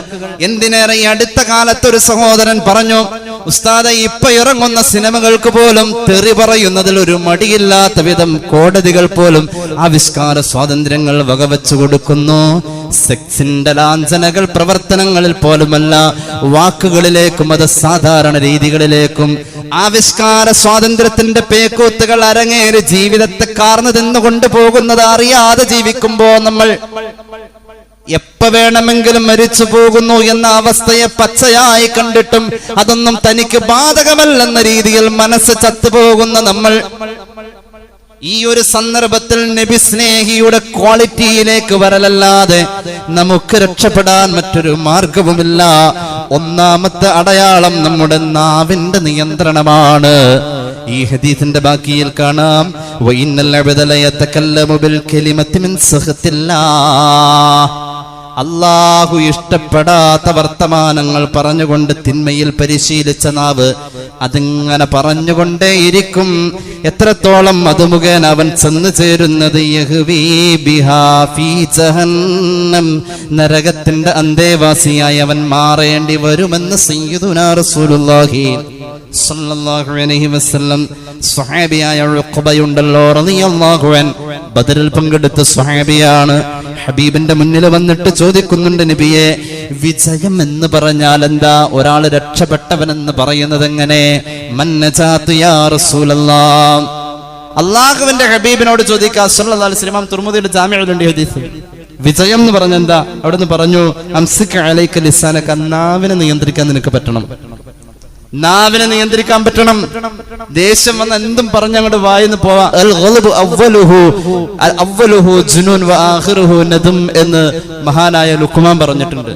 എന്തിനേറെ ഈ അടുത്ത കാലത്ത് ഒരു സഹോദരൻ പറഞ്ഞു, ഉസ്താദെ ഇപ്പൊ ഇറങ്ങുന്ന സിനിമകൾക്ക് പോലും തെറി പറയുന്നതിൽ ഒരു മടിയില്ലാത്ത വിധം കോടതികൾ പോലും ആവിഷ്കാര സ്വാതന്ത്ര്യങ്ങൾ വകവെച്ചു കൊടുക്കുന്നു. സെക്സിന്റെ ലാഞ്ചനകൾ പ്രവർത്തനങ്ങളിൽ പോലുമല്ല, വാക്കുകളിലേക്കും അത് സാധാരണ രീതികളിലേക്കും ആവിഷ്കാര സ്വാതന്ത്ര്യത്തിന്റെ പേക്കൂത്തുകൾ അരങ്ങേറി ജീവിതത്തെ കാർന്നു തിന്നുകൊണ്ട് പോകുന്നത് അറിയാതെ ജീവിക്കുമ്പോ നമ്മൾ എപ്പ വേണമെങ്കിലും മരിച്ചു പോകുന്നു എന്ന അവസ്ഥയെ പച്ചയായി കണ്ടിട്ടും അതൊന്നും തനിക്ക് ബാധകമല്ലെന്ന രീതിയിൽ മനസ്സ് ചത്തുപോകുന്ന നമ്മൾ ഈ ഒരു സന്ദർഭത്തിൽ നബി സ്നേഹിയുടെ ക്വാളിറ്റിയിലേക്ക് വരലല്ലാതെ നമുക്ക് രക്ഷപ്പെടാൻ മറ്റൊരു മാർഗവുമില്ല. ഒന്നാമത്തെ അടയാളം നമ്മുടെ നാവിന്റെ നിയന്ത്രണമാണ്. ഈ ഹദീസിന്റെ ബാക്കിയിൽ കാണാം, വഇന്നൽ അബ്ദ ലയതകല്ലമു ബിൽ കലിമത്തി മിൻ സഖത്തില്ലാഹ്. അല്ലാഹു ഇഷ്ടപ്പെടാത്ത വർത്തമാനങ്ങൾ പറഞ്ഞുകൊണ്ട് തിന്മയിൽ പരിശീലിച്ച നാവ് അതിങ്ങനെ പറഞ്ഞുകൊണ്ടേയിരിക്കും. എത്രത്തോളം അത് മുഖേന അവൻ ചെന്നു ചേരുന്നത് യഹ്വീ ബിഹാ ഫീ ജഹന്നം, നരകത്തിന്റെ അന്തേവാസിയായി അവൻ മാറേണ്ടി വരുമെന്ന് സയ്യിദുനാ റസൂലുള്ളാഹി സ്വല്ലല്ലാഹു അലൈഹി വസല്ലം. സ്വഹാബിയായ ഉഖബയുണ്ടല്ലോ റളിയല്ലാഹു അൻ, ബദറിൽ പങ്കെടുത്ത സ്വഹാബിയാണ്. ഹബീബിന്റെ മുന്നിൽ വന്നിട്ട് ചോദിക്കുന്നുണ്ട്, നബിയെ വിജയം എന്ന് പറഞ്ഞാൽ എന്താ? ഒരാൾ രക്ഷപ്പെട്ടവനെന്ന് പറയുന്നത് എങ്ങനെ? മന്നജാതു യാ റസൂലല്ലാഹ്. അല്ലാഹുവിന്റെ ഹബീബിനോട് ചോദിക്കുക സല്ലല്ലാഹു അലൈഹി വസല്ലം. തുർമുദിയുടെ ജാമിഉലുണ്ട് ഹദീസ്. വിജയം എന്ന് പറഞ്ഞ എന്താ? അവിടുന്ന് പറഞ്ഞു, അംസിക് അലൈക ലിസാനക, നാവിനെ നിയന്ത്രിക്കാൻ നിനക്ക് പറ്റണം. നാവിനെ നിയന്ത്രിക്കാൻ പറ്റണം. ദേഷ്യം വന്ന് എന്തും പറഞ്ഞ് അങ്ങോട്ട് വായിന്ന് പോവാ. എന്ന് മഹാനായ ലുക്മാൻ പറഞ്ഞിട്ടുണ്ട്.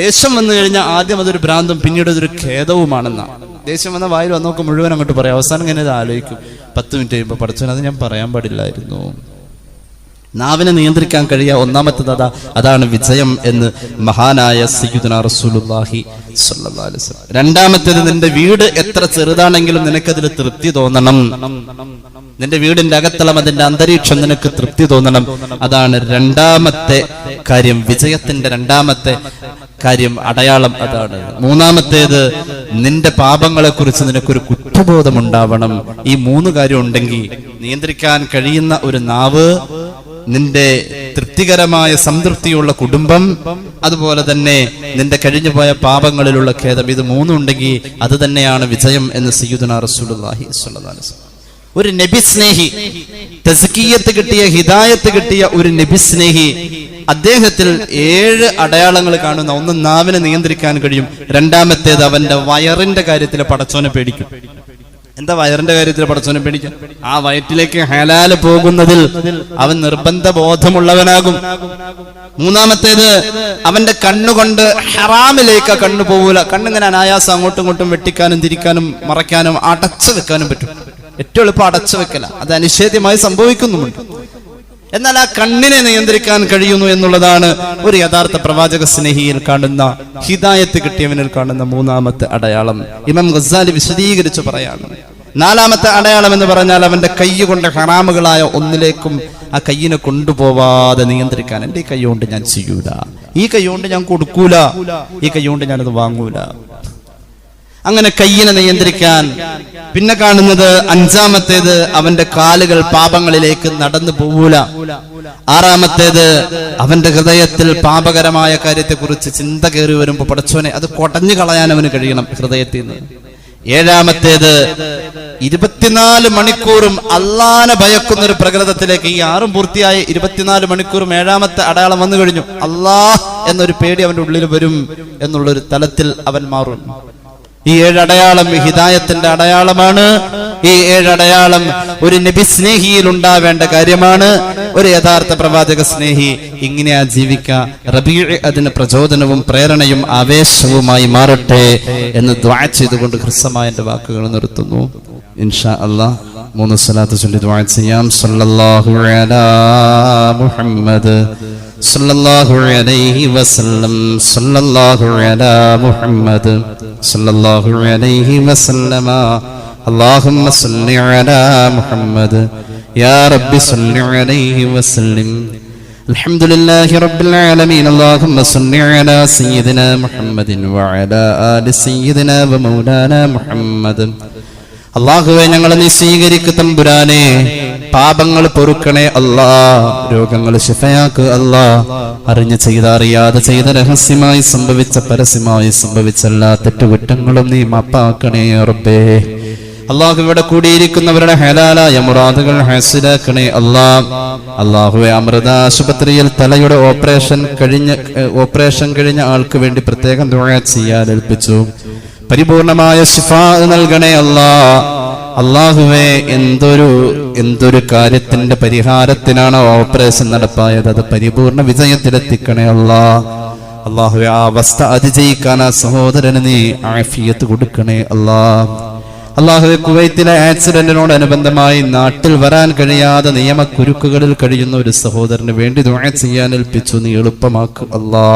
ദേഷ്യം വന്നു കഴിഞ്ഞാൽ ആദ്യം അതൊരു ഭ്രാന്തും പിന്നീട് അതൊരു ഖേദവുമാണെന്നാ. ദേഷ്യം വന്ന വായിൽ വന്നോക്ക് മുഴുവൻ അങ്ങോട്ട് പറയാം. അവസാനം ഇങ്ങനെ ഇത് ആലോചിക്കും, 10 മിനിറ്റ് കഴിയുമ്പോൾ പഠിച്ചവൻ അത് ഞാൻ പറയാൻ പാടില്ലായിരുന്നു. നാവിനെ നിയന്ത്രിക്കാൻ കഴിയുക ഒന്നാമത്തേത് അതാണ് വിജയം എന്ന് മഹാനായ സയ്യിദുനാ റസൂലുള്ളാഹി സ്വല്ലല്ലാഹു അലൈഹി വസല്ലം. രണ്ടാമത്തേത്, നിന്റെ വീട് എത്ര ചെറുതാണെങ്കിലും നിനക്കതിൽ തൃപ്തി തോന്നണം. നിന്റെ വീടിന്റെ അകത്തളം, അതിന്റെ അന്തരീക്ഷം നിനക്ക് തൃപ്തി തോന്നണം. അതാണ് രണ്ടാമത്തെ കാര്യം, വിജയത്തിന്റെ രണ്ടാമത്തെ കാര്യം, അടയാളം അതാണ്. മൂന്നാമത്തേത്, നിന്റെ പാപങ്ങളെ കുറിച്ച് നിനക്കൊരു കുറ്റബോധം ഉണ്ടാവണം. ഈ 3 കാര്യം ഉണ്ടെങ്കിൽ നിയന്ത്രിക്കാൻ കഴിയുന്ന ഒരു നാവ്, നിന്റെ തൃപ്തികരമായ സംതൃപ്തിയുള്ള കുടുംബം, അതുപോലെ തന്നെ നിന്റെ കഴിഞ്ഞുപോയ പാപങ്ങളിലുള്ള ഖേദം, ഇത് 3 ഉണ്ടെങ്കിൽ അത് തന്നെയാണ് വിജയം എന്ന് സയ്യിദുനാ റസൂലുള്ളാഹി സ്വല്ലല്ലാഹു അലൈഹി വസല്ലം. ഒരു നബി സ്നേഹി, തസ്കിയത്ത് കിട്ടിയ, ഹിദായത്ത് കിട്ടിയ ഒരു നബി സ്നേഹി, അദ്ദേഹത്തിൽ 7 അടയാളങ്ങൾ കാണുന്ന. ഒന്ന്, നാവിനെ നിയന്ത്രിക്കാൻ കഴിയും. രണ്ടാമത്തേത്, അവന്റെ വയറിന്റെ കാര്യത്തിൽ പടച്ചോനെ പേടിക്കും. എന്താ വയറിന്റെ കാര്യത്തിൽ പടച്ചോനെ പേടിക്കാം? ആ വയറ്റിലേക്ക് ഹലാല് പോകുന്നതിൽ അവൻ നിർബന്ധ ബോധമുള്ളവനാകും. മൂന്നാമത്തേത്, അവന്റെ കണ്ണുകൊണ്ട് ഹറാമിലേക്ക് കണ്ണു പോകൂല. കണ്ണിങ്ങനെ അനായാസം അങ്ങോട്ടും ഇങ്ങോട്ടും വെട്ടിക്കാനും തിരിക്കാനും മറയ്ക്കാനും അടച്ചു വെക്കാനും പറ്റും. ഏറ്റവും എളുപ്പം അടച്ചു വെക്കല, അത് അനിഷേധ്യമായി സംഭവിക്കുന്നുമുണ്ട്. എന്നാൽ ആ കണ്ണിനെ നിയന്ത്രിക്കാൻ കഴിയുന്നു എന്നുള്ളതാണ് ഒരു യഥാർത്ഥ പ്രവാചക സ്നേഹിയിൽ കാണുന്ന, ഹിദായത്ത് കിട്ടിയവനിൽ കാണുന്ന മൂന്നാമത്തെ അടയാളം. ഇമാം ഗസാലി വിശദീകരിച്ചു പറയാണ്. നാലാമത്തെ അടയാളം എന്ന് പറഞ്ഞാൽ അവന്റെ കൈ കൊണ്ട് ഹറാമുകളായ ഒന്നിലേക്കും ആ കയ്യിനെ കൊണ്ടുപോവാതെ നിയന്ത്രിക്കാൻ. എന്റെ ഈ കൈ കൊണ്ട് ഞാൻ ചെയ്യൂല, ഈ കൈ കൊണ്ട് ഞാൻ കൊടുക്കൂല, ഈ കൈ കൊണ്ട് ഞാനത് വാങ്ങൂല. അങ്ങനെ കയ്യിനെ നിയന്ത്രിക്കാൻ. പിന്നെ കാണുന്നത് അഞ്ചാമത്തേത്, അവന്റെ കാലുകൾ പാപങ്ങളിലേക്ക് നടന്നു പോവൂല. ആറാമത്തേത്, അവന്റെ ഹൃദയത്തിൽ പാപകരമായ കാര്യത്തെക്കുറിച്ച് ചിന്ത കയറി വരുമ്പോ പടച്ചോനെ അത് കൊടഞ്ഞു കളയാൻ അവന് കഴിയണം ഹൃദയത്തിൽ നിന്ന്. ഏഴാമത്തേത്, 24 മണിക്കൂറും അള്ളാനെ ഭയക്കുന്ന ഒരു പ്രകൃതത്തിലേക്ക്. ഈ 6 പൂർത്തിയായി 24 മണിക്കൂറും ഏഴാമത്തെ അടയാളം വന്നു കഴിഞ്ഞു. അള്ളാഹ് എന്നൊരു പേടി അവന്റെ ഉള്ളിൽ വരും എന്നുള്ളൊരു തലത്തിൽ അവൻ മാറും. ഈ 7 അടയാളം ഹിദായത്തിന്റെ അടയാളമാണ്. ഈ 7 അടയാളം ഒരു നബി സ്നേഹിയിൽ ഉണ്ടാവേണ്ട കാര്യമാണ്. ഒരു യഥാർത്ഥ പ്രവാചക സ്നേഹി ഇങ്ങനെയാ ജീവിക്കുക. റബീഉ അതിന് പ്രചോദനവും പ്രേരണയും ആവേശവുമായി മാറട്ടെ എന്ന് ദുആ ചെയ്തുകൊണ്ട് ഹ്രസ്വമായ എന്റെ വാക്കുകൾ നിർത്തുന്നു. ഇൻഷാ അല്ലാഹ് 3 സ്വലാത്ത് ചൊല്ലി ദുആ ചെയ്യാം. സല്ലല്ലാഹു അലാ മുഹമ്മദ് സല്ലല്ലാഹു അലൈഹി വസല്ലം. സല്ലല്ലാഹു അലാ മുഹമ്മദ് സല്ലല്ലാഹു അലൈഹി വസല്ലമ. اللهم صل على محمد يا رب صل عليه وسلم. അൽഹംദുലില്ലാഹി റബ്ബിൽ ആലമീൻ. അല്ലാഹുമ്മ സ്വല്ലി അലാ സയ്യിദിനാ മുഹമ്മദിൻ വഅലാ ആലി സയ്യിദിനാ വമൗലാനാ മുഹമ്മദ്. അല്ലാഹുവേ, ഞങ്ങളെ നീ സ്വീകരിക്കു തമ്പുരാനെ. പാപങ്ങൾ പൊറുക്കണേ അല്ലാ, രോഗങ്ങൾ ശിഫയാക്ക് അല്ലാ. അറിഞ്ഞു ചെയ്ത അറിയാതെ ചെയ്ത, രഹസ്യമായി സംഭവിച്ച പരസ്യമായി സംഭവിച്ച എല്ലാ തെറ്റുകുറ്റങ്ങളും നീ മാപ്പാക്കണേ റബ്ബേ. അല്ലാഹു, ഇവിടെ കൂടിയിരിക്കുന്നവരുടെ ഹലാലായ മുറാദുകൾ ഹാസിലാക്കണേ അല്ലാ. അല്ലാഹുവേ, അമൃത ആശുപത്രിയിൽ തലയുടെ ഓപ്പറേഷൻ കഴിഞ്ഞ ആൾക്ക് വേണ്ടി പ്രത്യേകം ദുആ ചെയ്യാൻ ഏൽപ്പിച്ചു. പരിപൂർണമായ ശിഫാ നൽകണേ അല്ലാ. അല്ലാഹുവേ, എന്തൊരു കാര്യത്തിന്റെ പരിഹാരത്തിനാണ് ഓപ്പറേഷൻ നടപ്പായത്, അത് പരിപൂർണ വിജയത്തിലെത്തിക്കണേ അല്ലാ. അല്ലാഹുവേ, ആ അവസ്ഥ അതിജയിക്കാൻ ആ സഹോദരന് നീ ആഫിയത്ത് കൊടുക്കണേ അല്ലാ. അല്ലാഹുവേ, കുവൈത്തിലെ ആക്സിഡന്റിനോടനുബന്ധമായി നാട്ടിൽ വരാൻ കഴിയാതെ നിയമക്കുരുക്കുകളിൽ കഴിയുന്ന ഒരു സഹോദരന് വേണ്ടി ദുആ ചെയ്യാൻ ഏൽപ്പിച്ചു. നീ എളുപ്പമാക്കും അല്ലാ.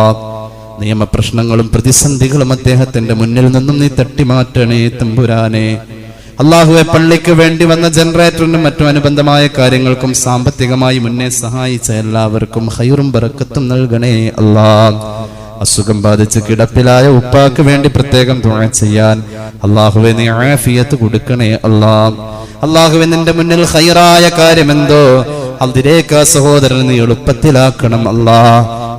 നിയമപ്രശ്നങ്ങളും പ്രതിസന്ധികളും അദ്ദേഹത്തിന്റെ മുന്നിൽ നിന്നും നീ തട്ടിമാറ്റണേ തമ്പുരാനെ. അല്ലാഹുവേ, പള്ളിക്ക് വേണ്ടി വന്ന ജനറേറ്ററിനും മറ്റും അനുബന്ധമായ കാര്യങ്ങൾക്കും സാമ്പത്തികമായി മുന്നേ സഹായിച്ച എല്ലാവർക്കും ഖൈറും ബറക്കത്തും നൽകണേ അല്ലാ. അസുഖം ബാധിച്ച് കിടപ്പിലായ ഉപ്പാക്ക് വേണ്ടി പ്രത്യേകം ദുആ ചെയ്യാൻ അല്ലാഹുവേ നീ ആഫിയത്ത് കൊടുക്കണേ അല്ലാ. അല്ലാഹുവേ, നിന്റെ മുന്നിൽ ഖൈറായ കാര്യമെന്തോ അതിലേക്ക് ആ സഹോദരൻ നീ എളുപ്പത്തിലാക്കണം അല്ലാ.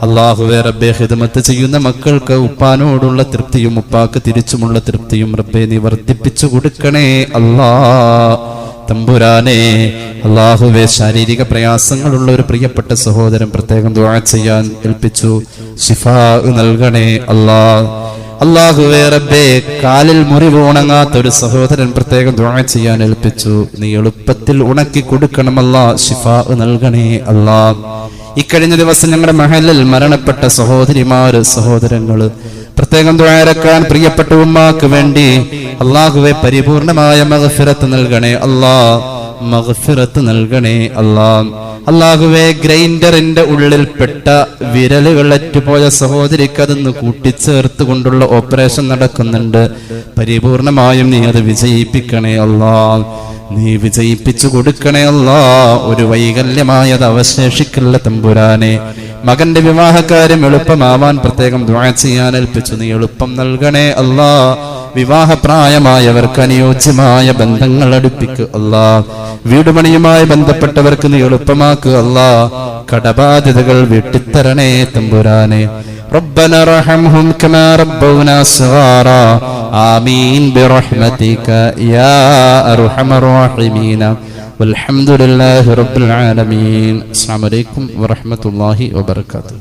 അല്ലാഹുവേ റബ്ബേ, ഖിദ്മത്ത് ചെയ്യുന്ന മക്കൾക്ക് ഉപ്പാനോടുള്ള തൃപ്തിയും ഉപ്പാക്ക് തിരിച്ചുമുള്ള തൃപ്തിയും റബ്ബേ നീ വർദ്ധിപ്പിച്ചു കൊടുക്കണേ അല്ലാ തമ്പുരാനെ. അല്ലാഹുവേ, ശാരീരിക പ്രയാസങ്ങളുള്ള ഒരു പ്രിയപ്പെട്ട സഹോദരൻ പ്രത്യേകം ദുആ ചെയ്യാൻ ഏൽപ്പിച്ചു. ശിഫാ നൽകണേ അല്ലാ. അല്ലാഹുവേ റബ്ബേ, കാലിൽ മുറിവ് ഉണങ്ങാത്ത ഒരു സഹോദരൻ പ്രത്യേകം ദുആ ചെയ്യാൻ ഏൽപ്പിച്ചു. നീ എളുപ്പത്തിൽ ഉണക്കി കൊടുക്കണമല്ലാ. ശിഫാ നൽകണേ അല്ലാ. ഇക്കഴിഞ്ഞ ദിവസം ഞങ്ങളുടെ മഹലിൽ മരണപ്പെട്ട സഹോദരിമാര് സഹോദരങ്ങള് പ്രത്യേകം ദുആരക്കാൻ പ്രിയപ്പെട്ട ഉമ്മാക്ക് വേണ്ടി അല്ലാഹുവേ പരിപൂർണമായ മഗ്ഫിറത്ത് നൽകണേ അല്ലാ. മഗ്ഫിറത്ത് നൽകണേ അല്ലാ. അല്ലാഹുവേ, ഗ്രൈൻഡറിന്റെ ഉള്ളിൽപ്പെട്ട വിരലുകൾ അറ്റുപോയ സഹോദരിക്ക് അതൊന്ന് കൂട്ടിച്ചേർത്ത് കൊണ്ടുള്ള ഓപ്പറേഷൻ നടക്കുന്നുണ്ട്. പരിപൂർണമായും നീ അത് വിജയിപ്പിക്കണേ അല്ലാ. നീ വിജയിപ്പിച്ചു കൊടുക്കണേ അല്ലാ. ഒരു വൈകല്യമായത് അവശേഷിക്കല്ല തമ്പുരാനെ. മകന്റെ വിവാഹകാര്യം എളുപ്പമാവാൻ പ്രത്യേകം ദുആ ചെയ്യാൻ ഏൽപ്പിച്ചു. നീ എളുപ്പം നൽകണേ അല്ലാ. വിവാഹപ്രായമായവർക്ക് അനുയോജ്യമായ ബന്ധങ്ങൾ അടുപ്പിക്കുക അല്ലാ. വീടുപണിയുമായി ബന്ധപ്പെട്ടവർക്ക് നീ എളുപ്പമാക്കുക അല്ലാ. കടബാധ്യതകൾ വീട്ടിത്തരണേ തമ്പുരാനെ. ربنا ارحمهم كما ربونا صغارا آمين برحمتك يا أرحم الراحمين والحمد لله رب العالمين. السلام عليكم ورحمة الله وبركاته.